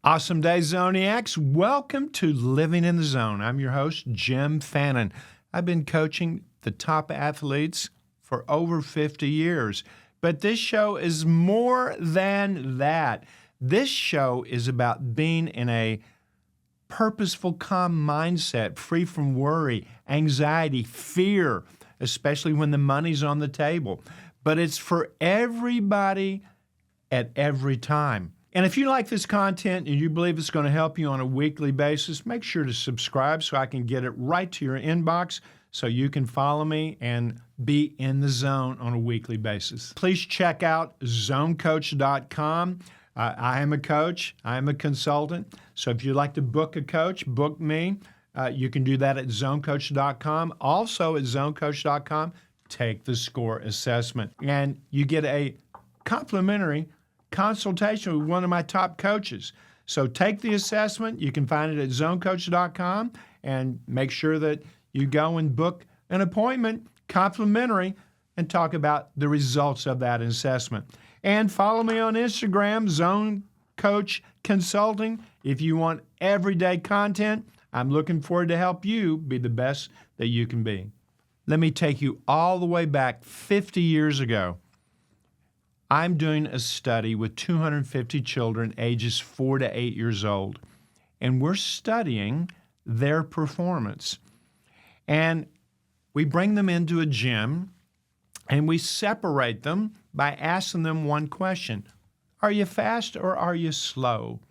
Awesome day, Zoniacs. Welcome to Living in the Zone. I'm your host, Jim Fannin. I've been coaching the top athletes for over 50 years. But this show is more than that. This show is about being in a purposeful, calm mindset, free from worry, anxiety, fear, especially when the money's on the table. But it's for everybody at every time. And if you like this content and you believe it's going to help you on a weekly basis, make sure to subscribe so I can get it right to your inbox so you can follow me and be in the zone on a weekly basis. Please check out zonecoach.com. I am a coach. I am a consultant. So if you'd like to book a coach, book me. You can do that at zonecoach.com. Also at zonecoach.com, take the S.C.O.R.E assessment. And you get a complimentary consultation with one of my top coaches. So take the assessment. You can find it at zonecoach.com and make sure that you go and book an appointment, complimentary, and talk about the results of that assessment. And follow me on Instagram, Zone Coach Consulting. If you want everyday content, I'm looking forward to help you be the best that you can be. Let me take you all the way back 50 years ago. I'm doing a study with 250 children ages 4 to 8 years old, and we're studying their performance. And we bring them into a gym, and we separate them by asking them one question. Are you fast or are you slow?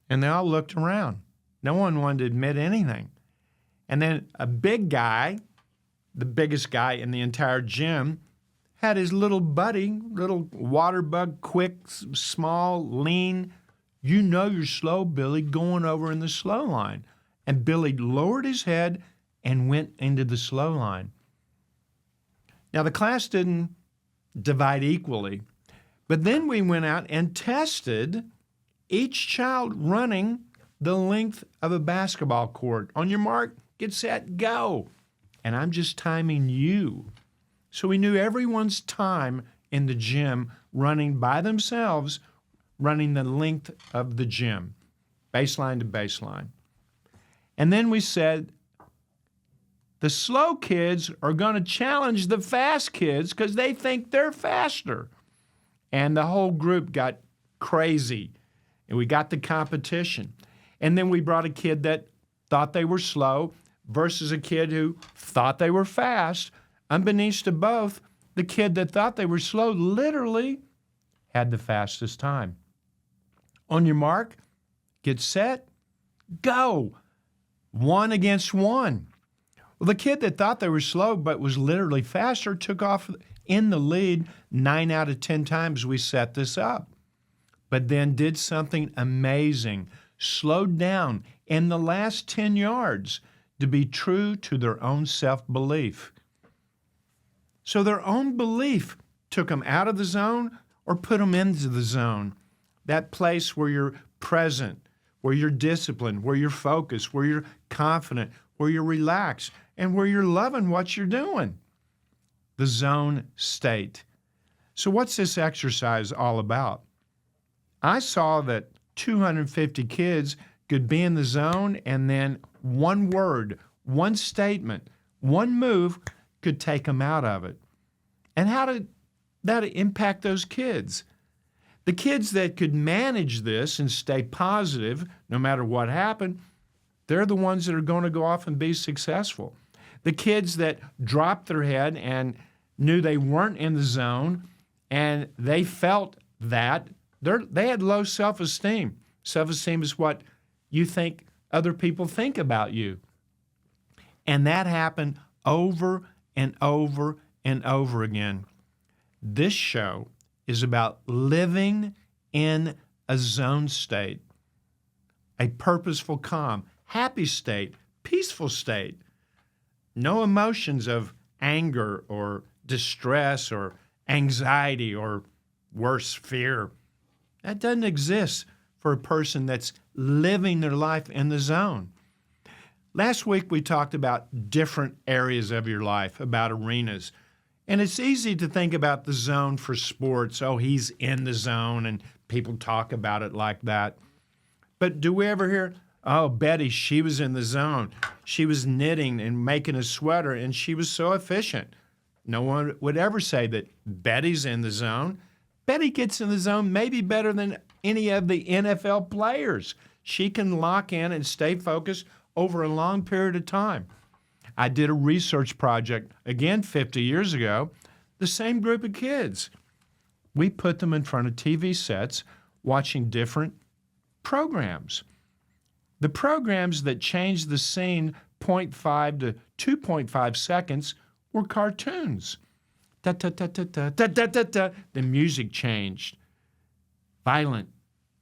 And they all looked around. No one wanted to admit anything. And then a big guy, the biggest guy in the entire gym, had his little buddy, little water bug, quick, small, lean. You know you're slow, Billy, going over in the slow line. And Billy lowered his head and went into the slow line. Now, the class didn't divide equally, but then we went out and tested each child running the length of a basketball court. On your mark, get set, go. And I'm just timing you. So we knew everyone's time in the gym running by themselves, running the length of the gym, baseline to baseline. And then we said, the slow kids are going to challenge the fast kids because they think they're faster. And the whole group got crazy, and we got the competition. And then we brought a kid that thought they were slow versus a kid who thought they were fast. Unbeknownst to both, the kid that thought they were slow literally had the fastest time. On your mark, get set, go. 1 against 1. Well, the kid that thought they were slow but was literally faster took off in the lead 9 out of 10 times we set this up. But then did something amazing, slowed down in the last 10 yards to be true to their own self-belief. So their own belief took them out of the zone or put them into the zone, that place where you're present, where you're disciplined, where you're focused, where you're confident, where you're relaxed, and where you're loving what you're doing. The zone state. So what's this exercise all about? I saw that 250 kids could be in the zone, and then one word, one statement, one move could take them out of it. And how did that impact those kids? The kids that could manage this and stay positive no matter what happened, they're the ones that are going to go off and be successful. The kids that dropped their head and knew they weren't in the zone and they felt that, they had low self-esteem. Self-esteem is what you think other people think about you. And that happened over and over and over again. This show is about living in a zone state, a purposeful, calm, happy state, peaceful state. No emotions of anger or distress or anxiety or worse, fear. That doesn't exist for a person that's living their life in the zone. Last week, we talked about different areas of your life, about arenas. And it's easy to think about the zone for sports. Oh, he's in the zone, and people talk about it like that. But do we ever hear, oh, Betty, she was in the zone. She was knitting and making a sweater, and she was so efficient. No one would ever say that Betty's in the zone. Betty gets in the zone maybe better than any of the NFL players. She can lock in and stay focused over a long period of time. I did a research project, again, 50 years ago, the same group of kids. We put them in front of TV sets watching different programs. The programs that changed the scene 0.5 to 2.5 seconds were cartoons. Da, da, da, da, da, da, da, da, da. The music changed. Violent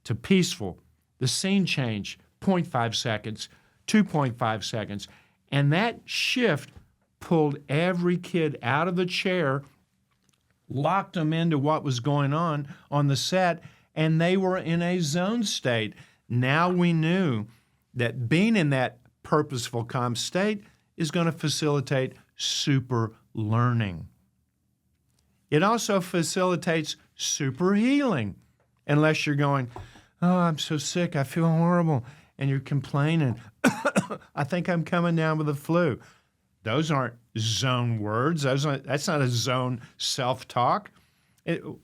to peaceful. The scene changed 0.5 seconds, 2.5 seconds. And that shift pulled every kid out of the chair, locked them into what was going on the set, and they were in a zone state. Now we knew that being in that purposeful, calm state is going to facilitate super learning. It also facilitates super healing, unless you're going, oh, I'm so sick, I feel horrible, and you're complaining, I think I'm coming down with the flu. Those aren't zone words. That's not a zone self-talk.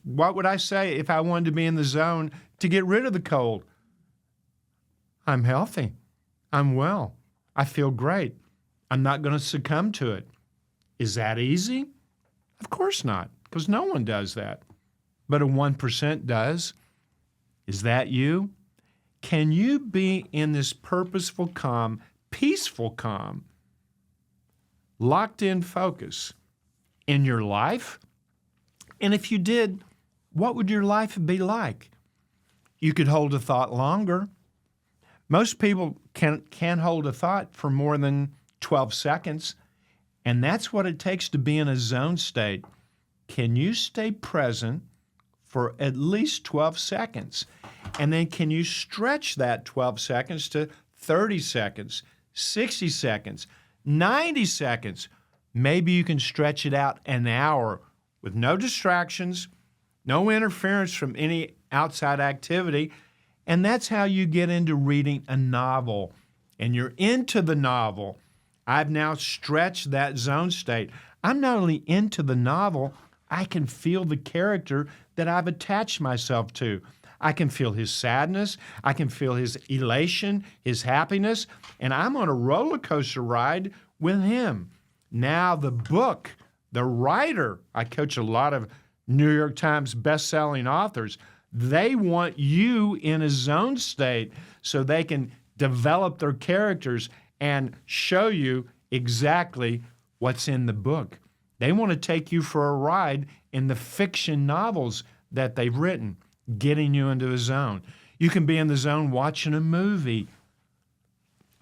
What would I say if I wanted to be in the zone to get rid of the cold? I'm healthy. I'm well. I feel great. I'm not going to succumb to it. Is that easy? Of course not, because no one does that. But a 1% does. Is that you? Can you be in this purposeful calm, peaceful calm, locked in focus in your life? And if you did, what would your life be like? You could hold a thought longer. Most people can't hold a thought for more than 12 seconds, and that's what it takes to be in a zone state. Can you stay present for at least 12 seconds? And then can you stretch that 12 seconds to 30 seconds, 60 seconds, 90 seconds? Maybe you can stretch it out an hour with no distractions, no interference from any outside activity. And that's how you get into reading a novel. And you're into the novel. I've now stretched that zone state. I'm not only into the novel, I can feel the character that I've attached myself to. I can feel his sadness. I can feel his elation, his happiness. And I'm on a roller coaster ride with him. Now the book, the writer, I coach a lot of New York Times best-selling authors. They want you in a zone state so they can develop their characters and show you exactly what's in the book. They want to take you for a ride in the fiction novels that they've written, getting you into a zone. You can be in the zone watching a movie.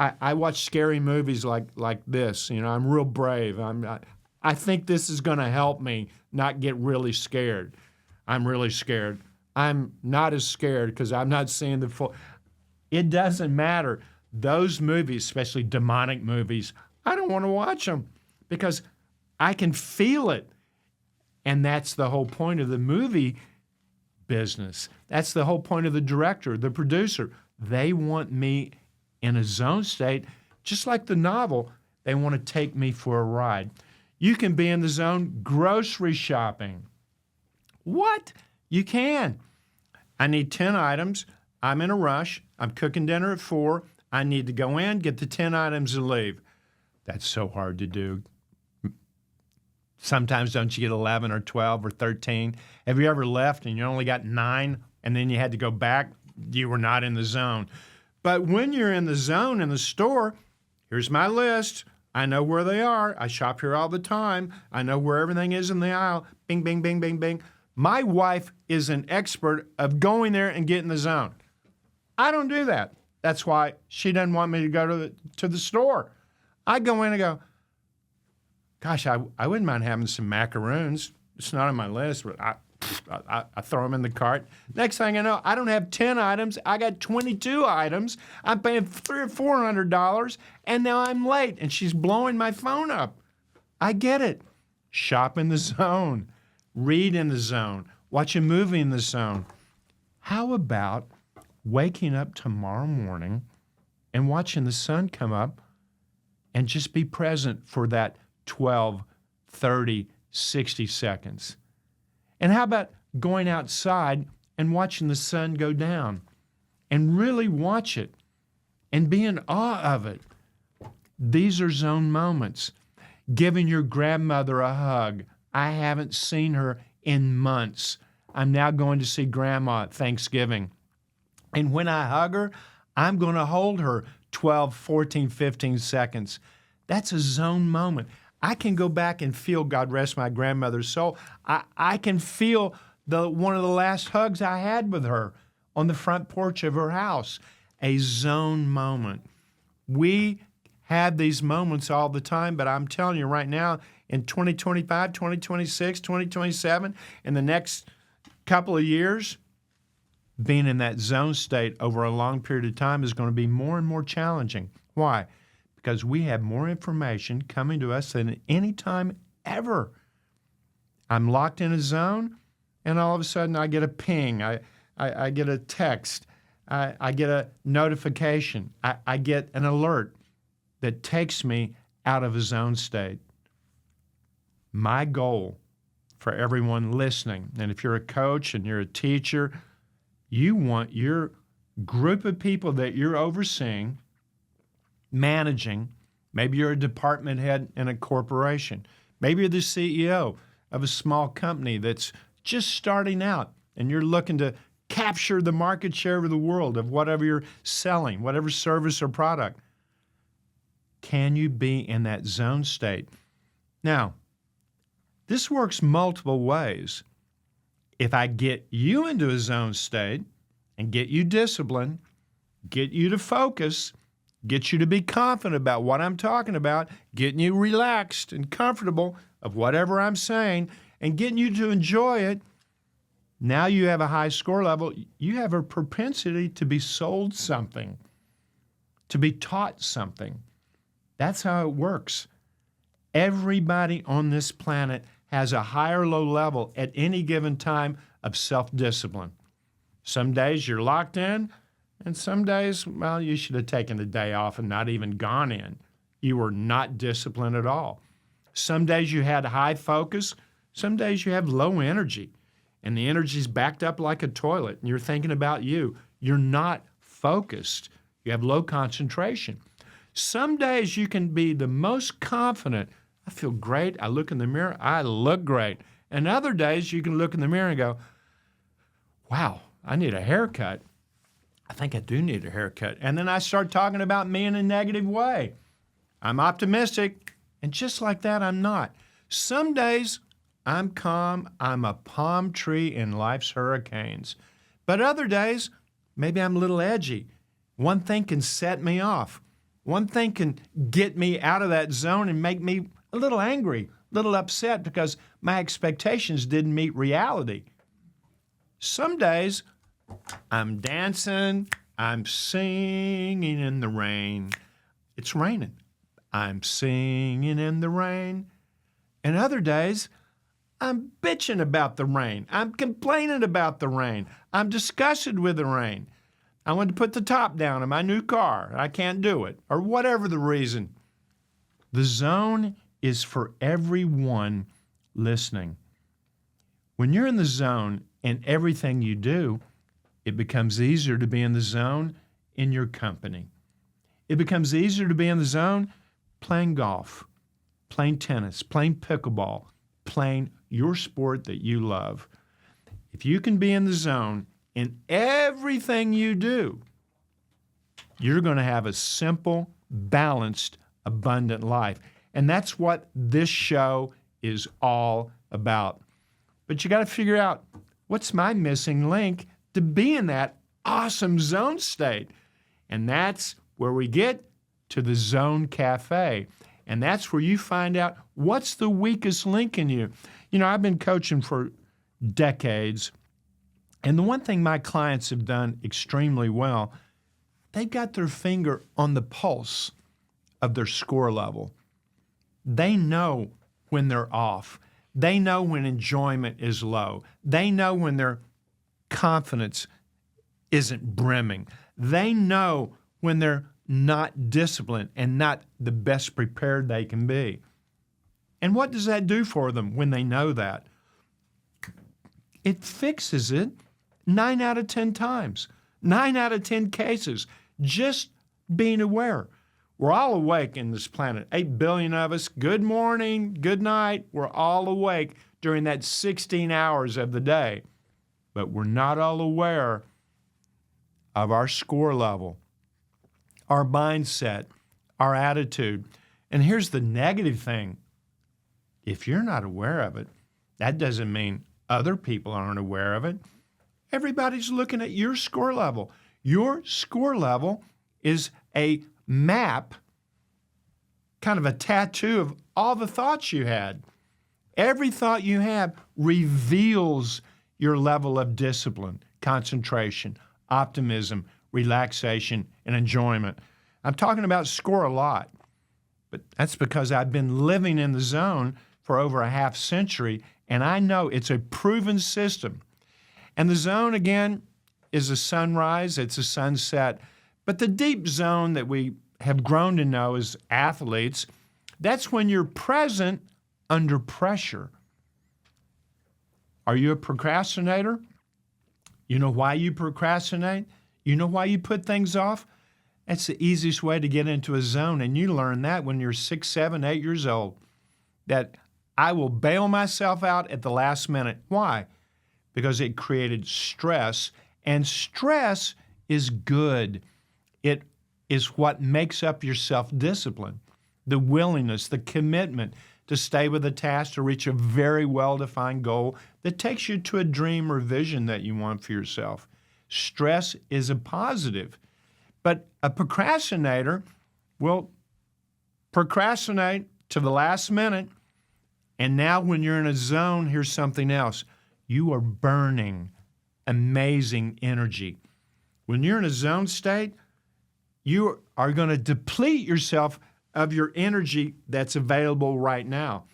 I watch scary movies like this. You know, I'm real brave. I think this is going to help me not get really scared. I'm really scared. I'm not as scared because I'm not seeing the full. It doesn't matter. Those movies, especially demonic movies, I don't want to watch them because I can feel it. And that's the whole point of the movie business. That's the whole point of the director, the producer. They want me in a zone state, just like the novel. They want to take me for a ride. You can be in the zone grocery shopping. What? You can. I need 10 items. I'm in a rush. I'm cooking dinner at 4. I need to go in, get the 10 items, and leave. That's so hard to do. Sometimes don't you get 11 or 12 or 13? Have you ever left and you only got 9 and then you had to go back? You were not in the zone. But when you're in the zone in the store, here's my list. I know where they are. I shop here all the time. I know where everything is in the aisle. Bing, bing, bing, bing, bing. My wife is an expert of going there and getting the zone. I don't do that. That's why she doesn't want me to go to the store. I go in and go, gosh, I wouldn't mind having some macaroons. It's not on my list, but I throw them in the cart. Next thing I know, I don't have 10 items. I got 22 items. I'm paying $300 or $400, and now I'm late, and she's blowing my phone up. I get it. Shop in the zone. Read in the zone. Watch a movie in the zone. How about waking up tomorrow morning and watching the sun come up and just be present for that 12, 30, 60 seconds? And how about going outside and watching the sun go down and really watch it and be in awe of it? These are zone moments. Giving your grandmother a hug. I haven't seen her in months. I'm now going to see Grandma at Thanksgiving. And when I hug her, I'm going to hold her 12, 14, 15 seconds. That's a zone moment. I can go back and feel, God rest my grandmother's soul, I can feel one of the last hugs I had with her on the front porch of her house. A zone moment. We have these moments all the time, but I'm telling you right now, in 2025, 2026, 2027, in the next couple of years, being in that zone state over a long period of time is going to be more and more challenging. Why? Because we have more information coming to us than any time ever. I'm locked in a zone, and all of a sudden I get a ping, I get a text, I get a notification, I get an alert that takes me out of a zone state. My goal for everyone listening, and if you're a coach and you're a teacher, you want your group of people that you're overseeing, managing, maybe you're a department head in a corporation, maybe you're the CEO of a small company that's just starting out and you're looking to capture the market share of the world of whatever you're selling, whatever service or product. Can you be in that zone state? Now, this works multiple ways. If I get you into a zone state and get you disciplined, get you to focus, get you to be confident about what I'm talking about, getting you relaxed and comfortable of whatever I'm saying, and getting you to enjoy it, now you have a high score level. You have a propensity to be sold something, to be taught something. That's how it works. Everybody on this planet has a high or low level at any given time of self-discipline. Some days you're locked in, and some days, well, you should have taken the day off and not even gone in. You were not disciplined at all. Some days you had high focus. Some days you have low energy, and the energy's backed up like a toilet, and you're thinking about you. You're not focused. You have low concentration. Some days you can be the most confident. I feel great. I look in the mirror. I look great. And other days you can look in the mirror and go, wow, I need a haircut. I think I do need a haircut. And then I start talking about me in a negative way. I'm optimistic, and just like that, I'm not. Some days I'm calm. I'm a palm tree in life's hurricanes. But other days, maybe I'm a little edgy. One thing can set me off. One thing can get me out of that zone and make me a little angry, a little upset because my expectations didn't meet reality. Some days I'm dancing, I'm singing in the rain. It's raining. I'm singing in the rain. And other days, I'm bitching about the rain. I'm complaining about the rain. I'm disgusted with the rain. I want to put the top down on my new car. I can't do it, or whatever the reason. The zone is for everyone listening. When you're in the zone in everything you do, it becomes easier to be in the zone in your company. It becomes easier to be in the zone playing golf, playing tennis, playing pickleball, playing your sport that you love. If you can be in the zone in everything you do, you're going to have a simple, balanced, abundant life. And that's what this show is all about. But you got to figure out, what's my missing link to be in that awesome zone state? And that's where we get to the Zone Cafe. And that's where you find out what's the weakest link in you. You know, I've been coaching for decades. And the one thing my clients have done extremely well, they've got their finger on the pulse of their score level. They know when they're off. They know when enjoyment is low. They know when their confidence isn't brimming. They know when they're not disciplined and not the best prepared they can be. And what does that do for them when they know that? It fixes it 9 out of 10 times, 9 out of 10 cases, just being aware. We're all awake in this planet, 8 billion of us. Good morning, good night. We're all awake during that 16 hours of the day. But we're not all aware of our score level, our mindset, our attitude. And here's the negative thing. If you're not aware of it, that doesn't mean other people aren't aware of it. Everybody's looking at your score level. Your score level is a map, kind of a tattoo of all the thoughts you had. Every thought you have reveals your level of discipline, concentration, optimism, relaxation, and enjoyment. I'm talking about SCORE a lot, but that's because I've been living in the zone for over a half century, and I know it's a proven system. And the zone, again, is a sunrise, it's a sunset. But the deep zone that we have grown to know as athletes, that's when you're present under pressure. Are you a procrastinator? You know why you procrastinate? You know why you put things off? That's the easiest way to get into a zone, and you learn that when you're 6, 7, 8 years old, that I will bail myself out at the last minute. Why? Because it created stress, and stress is good. It is what makes up your self-discipline, the willingness, the commitment to stay with a task to reach a very well-defined goal that takes you to a dream or vision that you want for yourself. Stress is a positive. But a procrastinator will procrastinate to the last minute, and now when you're in a zone, here's something else. You are burning amazing energy. When you're in a zone state, you are going to deplete yourself of your energy that's available right now.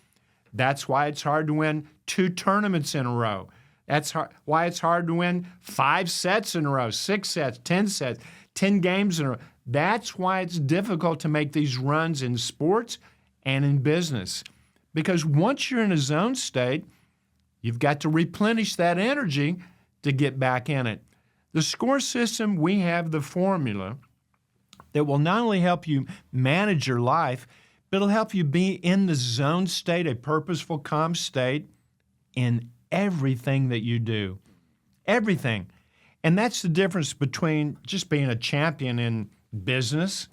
That's why it's hard to win 2 tournaments in a row. That's why it's hard to win 5 sets in a row, 6 sets, 10 games in a row. That's why it's difficult to make these runs in sports and in business. Because once you're in a zone state, you've got to replenish that energy to get back in it. The SCORE system, we have the formula that will not only help you manage your life, but it'll help you be in the zone state, a purposeful, calm state in everything that you do. Everything. And that's the difference between just being a champion in business.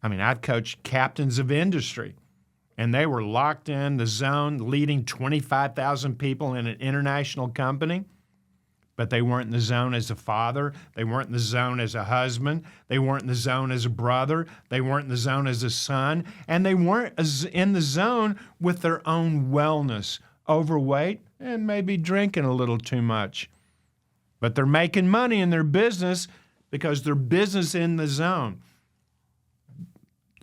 I mean, I've coached captains of industry, and they were locked in the zone, leading 25,000 people in an international company. But they weren't in the zone as a father. They weren't in the zone as a husband. They weren't in the zone as a brother. They weren't in the zone as a son. And they weren't in the zone with their own wellness, overweight, and maybe drinking a little too much. But they're making money in their business because their business in the zone.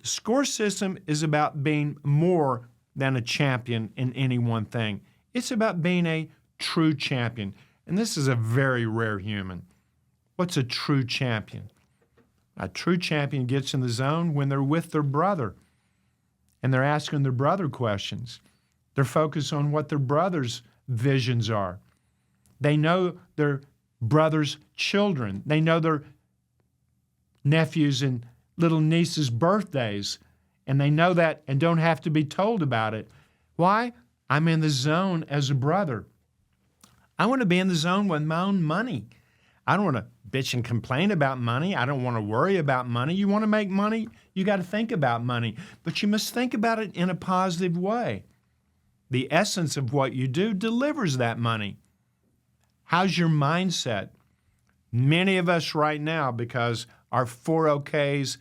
The SCORE system is about being more than a champion in any one thing. It's about being a true champion. And this is a very rare human. What's a true champion? A true champion gets in the zone when they're with their brother and they're asking their brother questions. They're focused on what their brother's visions are. They know their brother's children. They know their nephews and little nieces' birthdays, and they know that and don't have to be told about it. Why? I'm in the zone as a brother. I want to be in the zone with my own money. I don't want to bitch and complain about money. I don't want to worry about money. You want to make money, you got to think about money, but you must think about it in a positive way. The essence of what you do delivers that money. How's your mindset? Many of us right now, because our 401ks,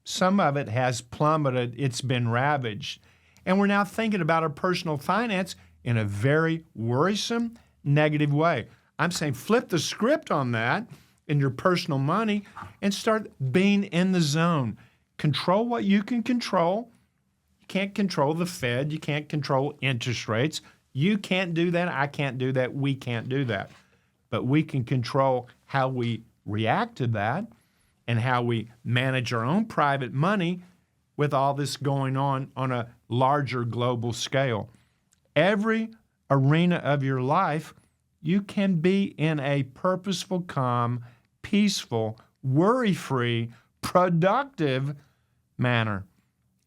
some of it has plummeted, it's been ravaged. And we're now thinking about our personal finance in a very worrisome, negative way. I'm saying flip the script on that in your personal money and start being in the zone. Control what you can control. You can't control the Fed. You can't control interest rates. You can't do that. I can't do that. We can't do that. But we can control how we react to that and how we manage our own private money with all this going on a larger global scale. Every arena of your life, you can be in a purposeful, calm, peaceful, worry-free, productive manner.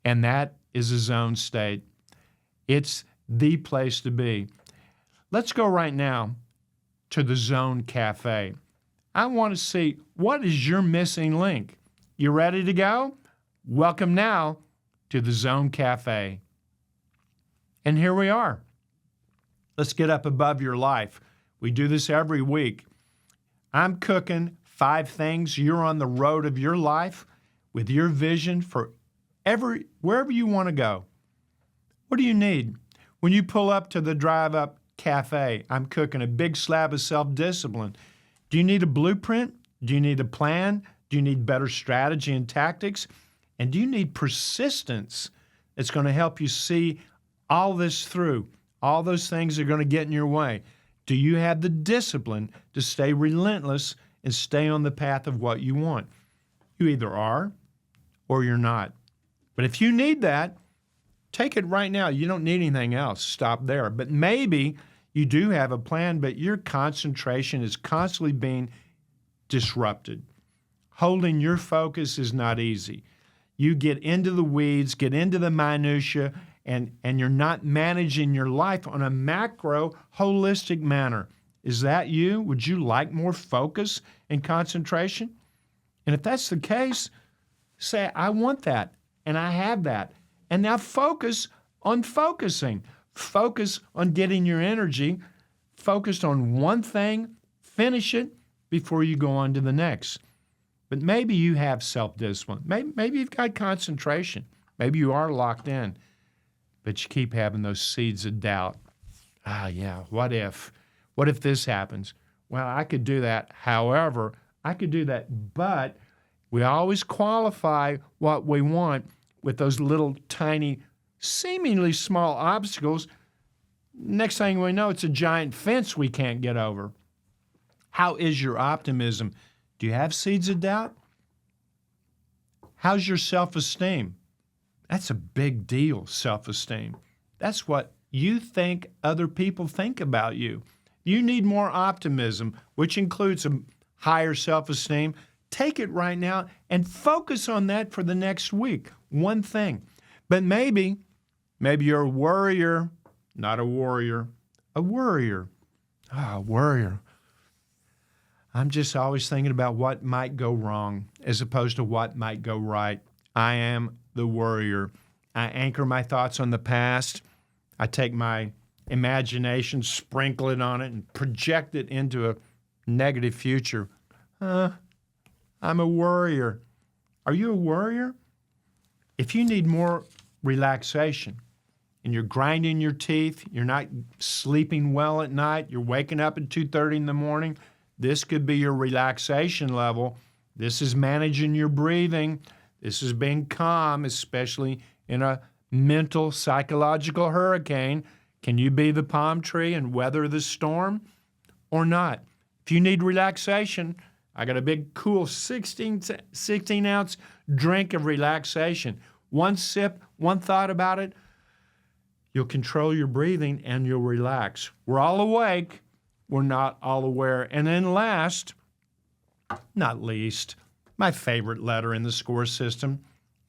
And that is a zone state. It's the place to be. Let's go right now to the Zone Cafe. I want to see, what is your missing link? You ready to go? Welcome now to the Zone Cafe. And here we are. Let's get up above your life. We do this every week. I'm cooking 5 things. You're on the road of your life with your vision for wherever you want to go. What do you need? When you pull up to the drive-up cafe, I'm cooking a big slab of self-discipline. Do you need a blueprint? Do you need a plan? Do you need better strategy and tactics? And do you need persistence that's going to help you see all this through? All those things are going to get in your way. Do you have the discipline to stay relentless and stay on the path of what you want? You either are or you're not. But if you need that, take it right now. You don't need anything else. Stop there. But maybe you do have a plan, but your concentration is constantly being disrupted. Holding your focus is not easy. You get into the weeds, get into the minutia, and you're not managing your life on a macro, holistic manner. Is that you? Would you like more focus and concentration? And if that's the case, say, I want that, and I have that. And now focus on focusing. Focus on getting your energy focused on one thing, finish it before you go on to the next. But maybe you have self-discipline. Maybe you've got concentration. Maybe you are locked in. But you keep having those seeds of doubt. What if? What if this happens? Well, I could do that. However, I could do that. But we always qualify what we want with those little tiny, seemingly small obstacles. Next thing we know, it's a giant fence we can't get over. How is your optimism? Do you have seeds of doubt? How's your self-esteem? That's a big deal, self-esteem. That's what you think other people think about you. You need more optimism, which includes a higher self-esteem. Take it right now and focus on that for the next week. One thing. But maybe you're a worrier, not a warrior. A worrier. A worrier. I'm just always thinking about what might go wrong as opposed to what might go right. I am the worrier. I anchor my thoughts on the past. I take my imagination, sprinkle it on it, and project it into a negative future. I'm a worrier. Are you a worrier? If you need more relaxation and you're grinding your teeth, you're not sleeping well at night, you're waking up at 2:30 in the morning, this could be your relaxation level. This is managing your breathing. This is being calm, especially in a mental, psychological hurricane. Can you be the palm tree and weather the storm or not? If you need relaxation, I got a big, cool 16-ounce drink of relaxation. One sip, one thought about it, you'll control your breathing and you'll relax. We're all awake. We're not all aware. And then last, not least, my favorite letter in the S.C.O.R.E system,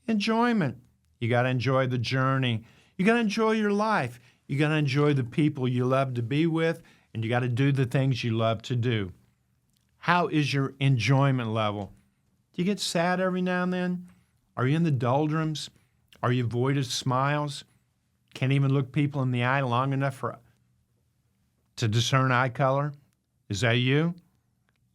enjoyment. You got to enjoy the journey. You got to enjoy your life. You got to enjoy the people you love to be with, and you got to do the things you love to do. How is your enjoyment level? Do you get sad every now and then? Are you in the doldrums? Are you void of smiles? Can't even look people in the eye long enough to discern eye color? Is that you?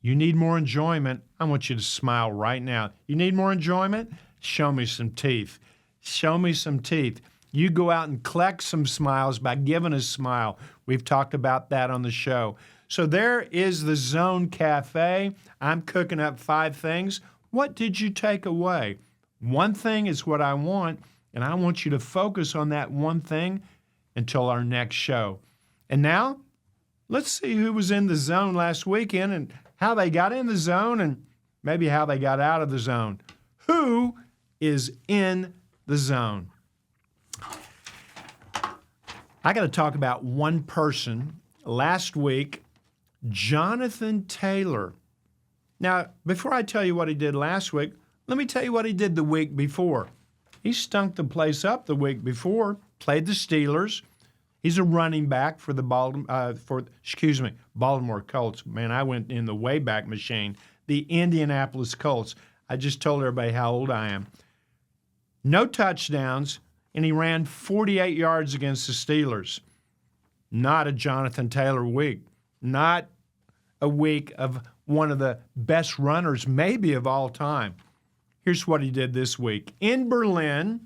You need more enjoyment. I want you to smile right now. You need more enjoyment? Show me some teeth. Show me some teeth. You go out and collect some smiles by giving a smile. We've talked about that on the show. So there is the Zone Cafe. I'm cooking up 5 things. What did you take away? One thing is what I want, and I want you to focus on that one thing until our next show. And now, let's see who was in the zone last weekend and how they got in the zone and maybe how they got out of the zone. Who is in the zone? I got to talk about one person. Last week, Jonathan Taylor. Now, before I tell you what he did last week, let me tell you what he did the week before. He stunk the place up the week before, played the Steelers. He's a running back for the Baltimore Colts. Man, I went in the Wayback Machine. The Indianapolis Colts. I just told everybody how old I am. No touchdowns, and he ran 48 yards against the Steelers. Not a Jonathan Taylor week. Not a week of one of the best runners maybe of all time. Here's what he did this week. In Berlin,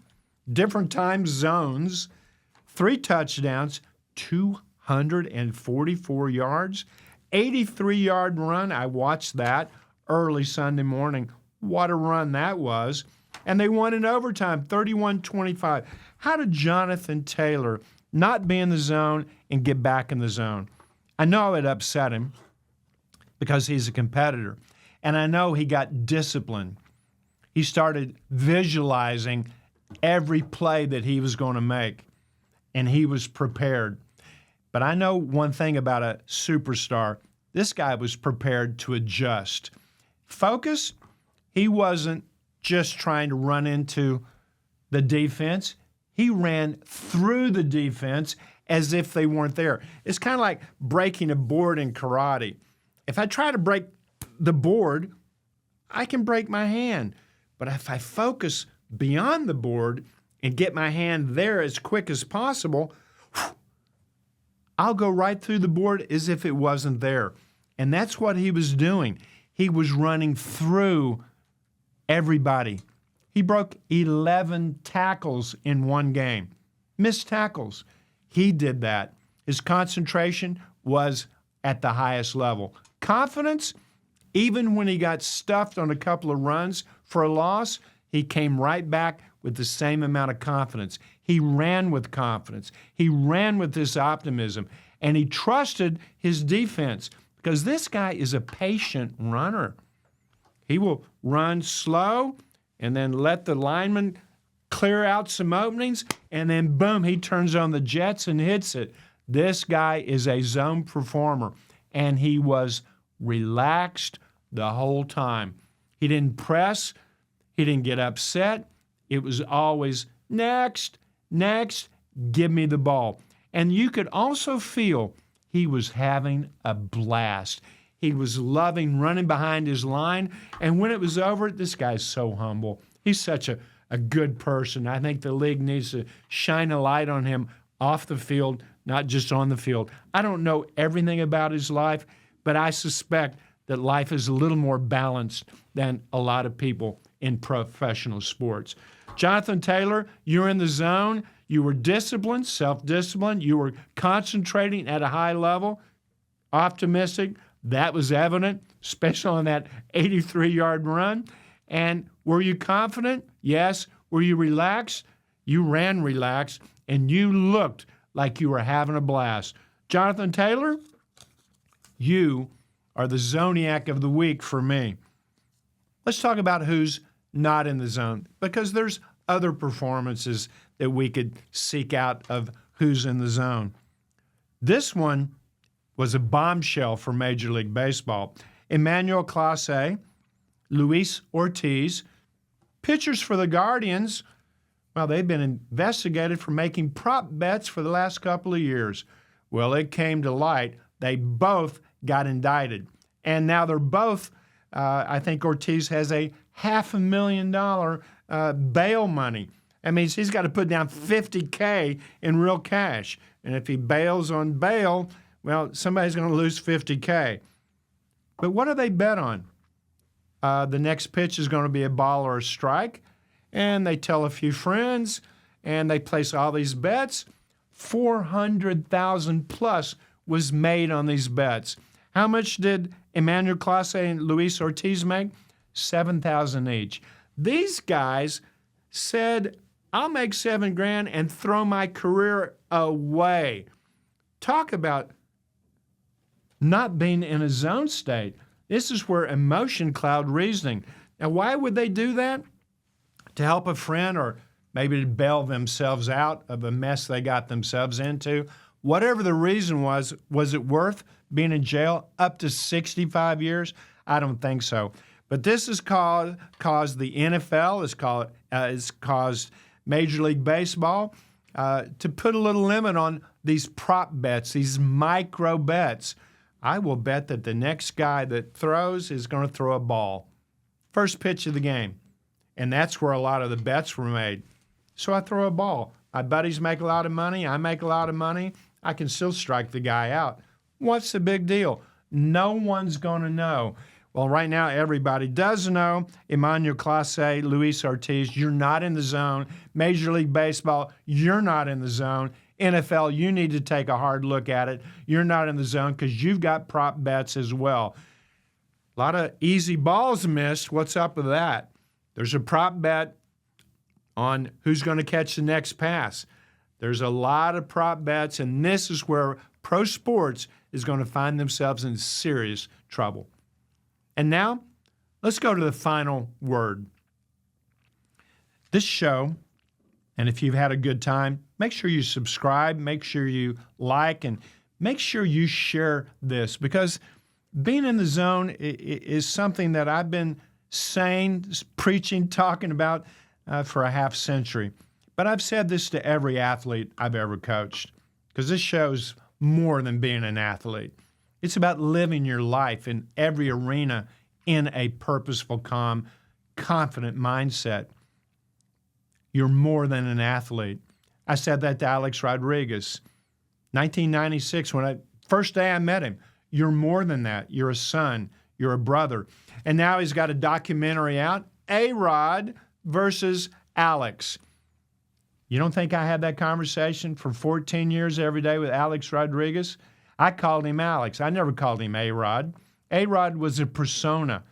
different time zones, 3 touchdowns, 244 yards, 83-yard run. I watched that early Sunday morning. What a run that was. And they won in overtime, 31-25. How did Jonathan Taylor not be in the zone and get back in the zone? I know it upset him because he's a competitor. And I know he got disciplined. He started visualizing every play that he was going to make, and he was prepared. But I know one thing about a superstar. This guy was prepared to adjust. Focus, he wasn't just trying to run into the defense. He ran through the defense as if they weren't there. It's kind of like breaking a board in karate. If I try to break the board, I can break my hand. But if I focus beyond the board and get my hand there as quick as possible, I'll go right through the board as if it wasn't there. And that's what he was doing. He was running through everybody. He broke 11 tackles in one game. Missed tackles. He did that. His concentration was at the highest level. Confidence, even when he got stuffed on a couple of runs for a loss, he came right back with the same amount of confidence. He ran with confidence. He ran with this optimism. And he trusted his defense because this guy is a patient runner. He will run slow and then let the lineman clear out some openings, and then boom, he turns on the jets and hits it. This guy is a zone performer, and he was relaxed the whole time. He didn't press. He didn't get upset. It was always, next, give me the ball. And you could also feel he was having a blast. He was loving running behind his line. And when it was over, this guy's so humble. He's such a good person. I think the league needs to shine a light on him off the field, not just on the field. I don't know everything about his life, but I suspect that life is a little more balanced than a lot of people in professional sports. Jonathan Taylor, you're in the zone. You were disciplined, self-disciplined. You were concentrating at a high level, optimistic. That was evident, especially on that 83-yard run. And were you confident? Yes. Were you relaxed? You ran relaxed, and you looked like you were having a blast. Jonathan Taylor, you are the Zoniac of the week for me. Let's talk about who's not in the zone, because there's other performances that we could seek out of who's in the zone. This one was a bombshell for Major League Baseball. Emmanuel Clase Luis Ortiz, pitchers for the Guardians, well, they've been investigated for making prop bets for the last couple of years. Well, it came to light. They both got indicted. And now they're both, I think Ortiz has a $500,000 bail money. That means he's got to put down $50K in real cash. And if he bails on bail, well, somebody's going to lose $50K. But what do they bet on? The next pitch is going to be a ball or a strike. And they tell a few friends, and they place all these bets. $400,000 plus was made on these bets. How much did Emmanuel Clase and Luis Ortiz make? $7,000 each. These guys said, I'll make $7,000 and throw my career away. Talk about not being in a zone state. This is where emotion cloud reasoning. Now, why would they do that? To help a friend or maybe to bail themselves out of a mess they got themselves into. Whatever the reason was it worth being in jail up to 65 years? I don't think so. But this has caused the NFL, has caused Major League Baseball to put a little limit on these prop bets, these micro bets. I will bet that the next guy that throws is going to throw a ball. First pitch of the game. And that's where a lot of the bets were made. So I throw a ball. My buddies make a lot of money. I make a lot of money. I can still strike the guy out. What's the big deal? No one's going to know. Well, right now, everybody does know. Emmanuel Clase Luis Ortiz, you're not in the zone. Major League Baseball, you're not in the zone. NFL, you need to take a hard look at it. You're not in the zone because you've got prop bets as well. A lot of easy balls missed. What's up with that? There's a prop bet on who's going to catch the next pass. There's a lot of prop bets, and this is where pro sports is going to find themselves in serious trouble. And now, let's go to the final word. This show, and if you've had a good time, make sure you subscribe, make sure you like, and make sure you share this, because being in the zone is something that I've been saying, preaching, talking about for a half century. But I've said this to every athlete I've ever coached, because this show's more than being an athlete. It's about living your life in every arena in a purposeful, calm, confident mindset. You're more than an athlete. I said that to Alex Rodriguez. 1996, first day I met him. You're more than that. You're a son. You're a brother. And now he's got a documentary out, A-Rod versus Alex. You don't think I had that conversation for 14 years every day with Alex Rodriguez? I called him Alex. I never called him A-Rod. A-Rod was a persona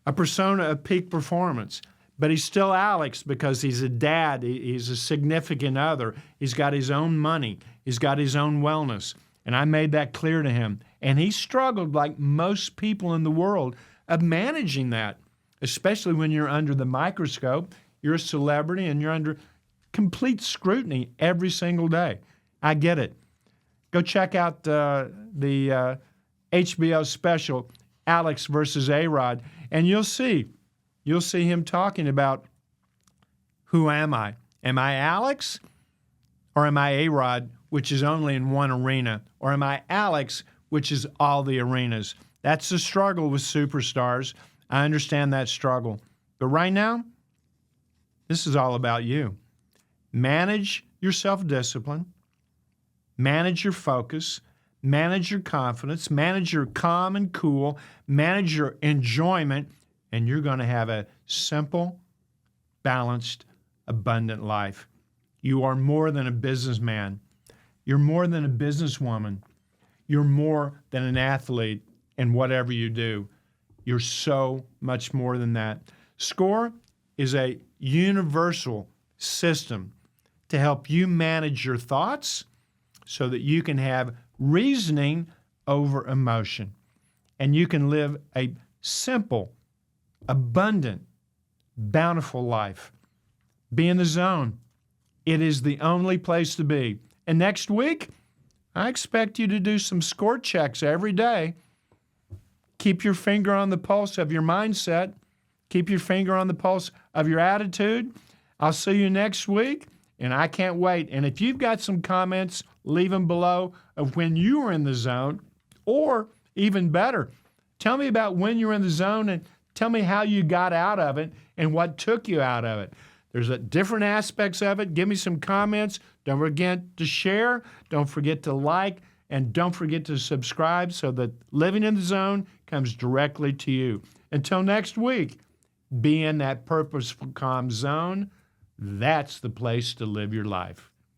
of peak performance. But he's still Alex because he's a dad. He's a significant other. He's got his own money. He's got his own wellness. And I made that clear to him. And he struggled, like most people in the world, of managing that, especially when you're under the microscope. You're a celebrity and you're under complete scrutiny every single day. I get it. Go check out the HBO special, Alex versus A-Rod, and you'll see him talking about, who am I? Am I Alex or am I A-Rod, which is only in one arena? Or am I Alex, which is all the arenas? That's the struggle with superstars. I understand that struggle. But right now, this is all about you. Manage your self-discipline. Manage your focus. Manage your confidence. Manage your calm and cool. Manage your enjoyment. And you're going to have a simple, balanced, abundant life. You are more than a businessman. You're more than a businesswoman. You're more than an athlete in whatever you do. You're so much more than that. S.C.O.R.E is a universal system to help you manage your thoughts so that you can have reasoning over emotion. And you can live a simple, abundant, bountiful life. Be in the zone. It is the only place to be. And next week, I expect you to do some S.C.O.R.E checks every day. Keep your finger on the pulse of your mindset. Keep your finger on the pulse of your attitude. I'll see you next week, and I can't wait. And if you've got some comments, leave them below of when you were in the zone, or even better, tell me about when you were in the zone and tell me how you got out of it and what took you out of it. There's different aspects of it. Give me some comments. Don't forget to share. Don't forget to like. And don't forget to subscribe so that Living in the Zone comes directly to you. Until next week, be in that purposeful, calm zone. That's the place to live your life.